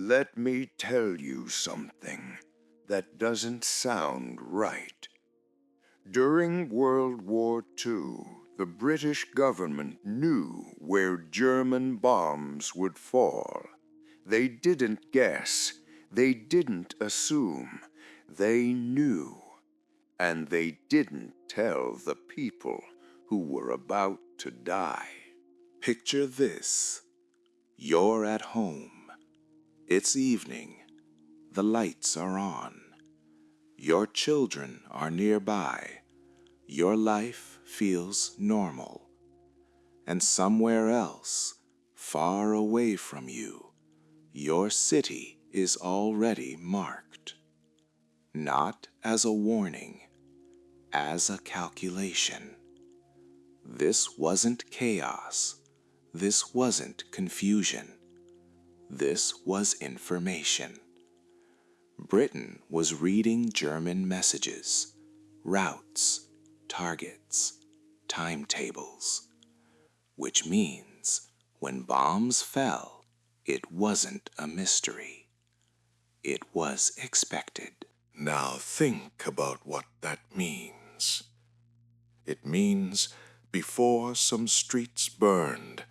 Let me tell you something that doesn't sound right. During World War II, the British government knew where German bombs would fall. They didn't guess. They didn't assume. They knew. And they didn't tell the people who were about to die. Picture this. You're at home. It's evening. The lights are on. Your children are nearby. Your life feels normal. And somewhere else, far away from you, your city is already marked. Not as a warning, as a calculation. This wasn't chaos. This wasn't confusion. This was information. Britain was reading German messages, routes, targets, timetables, which means when bombs fell, it wasn't a mystery. It was expected. Now think about what that means. It means before some streets burned,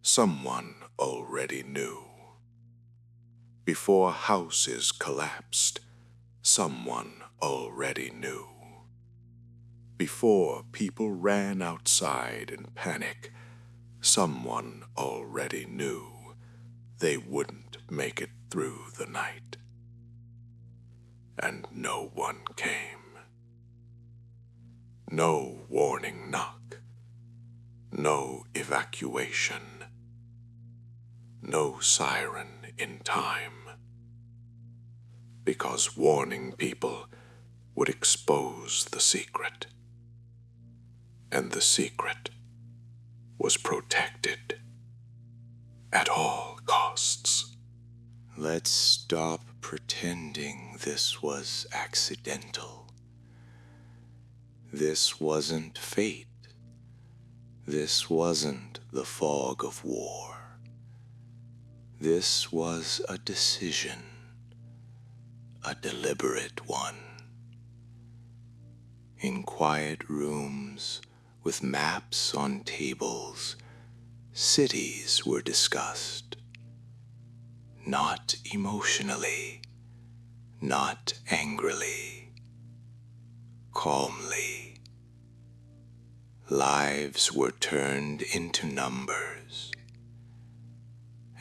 someone already knew. Before houses collapsed, someone already knew. Before people ran outside in panic, someone already knew they wouldn't make it through the night. And no one came. No warning knock. No evacuation. No siren in time. Because warning people would expose the secret. And the secret was protected at all costs. Let's stop pretending this was accidental. This wasn't fate. This wasn't the fog of war. This was a decision, a deliberate one. In quiet rooms, with maps on tables, cities were discussed. Not emotionally, not angrily, calmly. Lives were turned into numbers,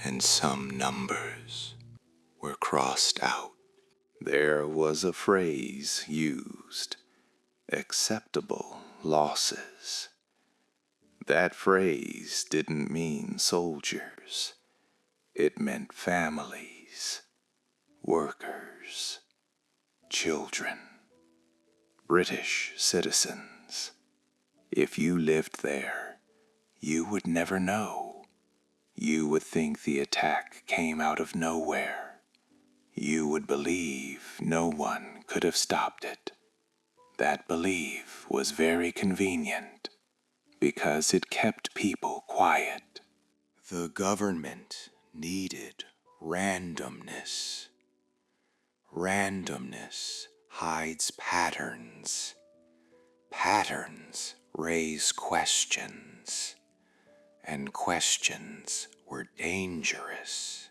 and some numbers were crossed out. There was a phrase used, acceptable losses. That phrase didn't mean soldiers. It meant families, workers, children, British citizens. If you lived there, you would never know. You would think the attack came out of nowhere. You would believe no one could have stopped it. That belief was very convenient because it kept people quiet. The government needed randomness. Randomness hides patterns. Patterns raise questions, and questions were dangerous.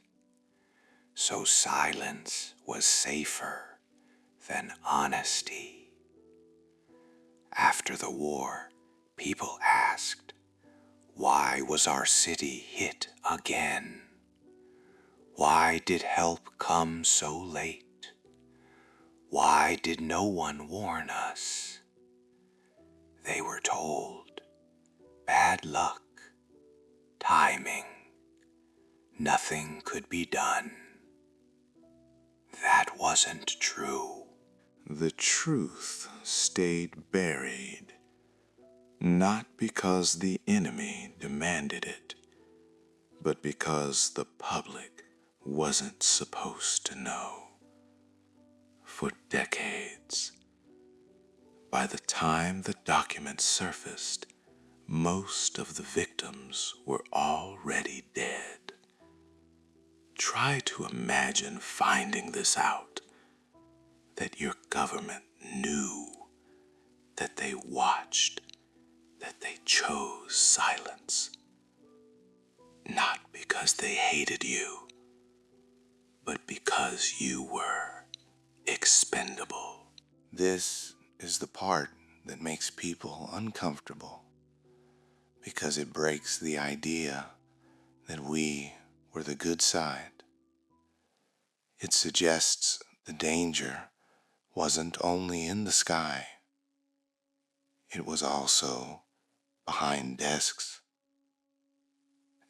So silence was safer than honesty. After the war, people asked, why was our city hit again? Why did help come so late? Why did no one warn us? They were told, bad luck, timing, nothing could be done. That wasn't true. The truth stayed buried, not because the enemy demanded it, but because the public wasn't supposed to know. For decades, by the time the documents surfaced, most of the victims were already dead. Try to imagine finding this out, that your government knew, that they watched, that they chose silence, not because they hated you, but because you were expendable. This is the part that makes people uncomfortable, because it breaks the idea that we were the good side. It suggests the danger wasn't only in the sky, it was also behind desks.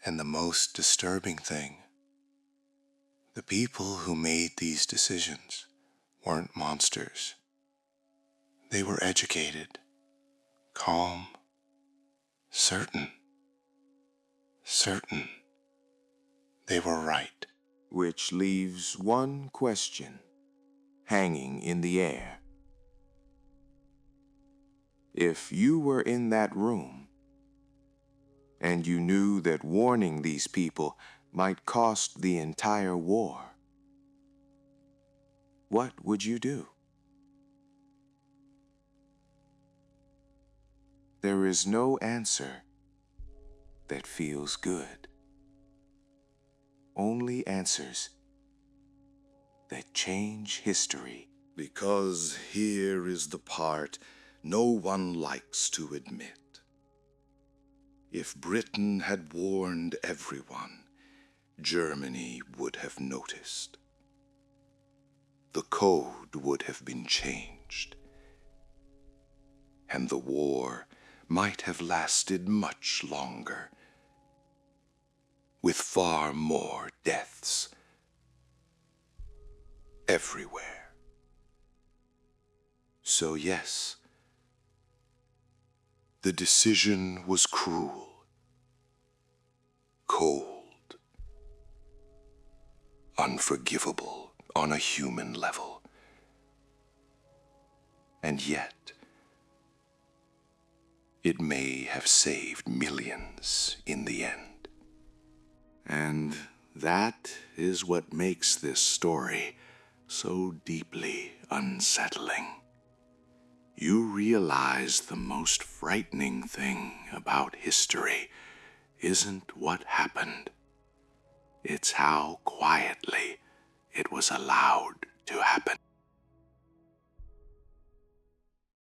And the most disturbing thing, the people who made these decisions weren't monsters. They were educated, calm, certain they were right. Which leaves one question hanging in the air. If you were in that room, and you knew that warning these people might cost the entire war, what would you do? There is no answer that feels good. Only answers that change history. Because here is the part no one likes to admit. If Britain had warned everyone, Germany would have noticed. The code would have been changed, and the war might have lasted much longer, with far more deaths everywhere. So yes, the decision was cruel, cold, unforgivable on a human level. And yet, it may have saved millions in the end. And that is what makes this story so deeply unsettling. You realize the most frightening thing about history isn't what happened. It's how quietly it was allowed to happen.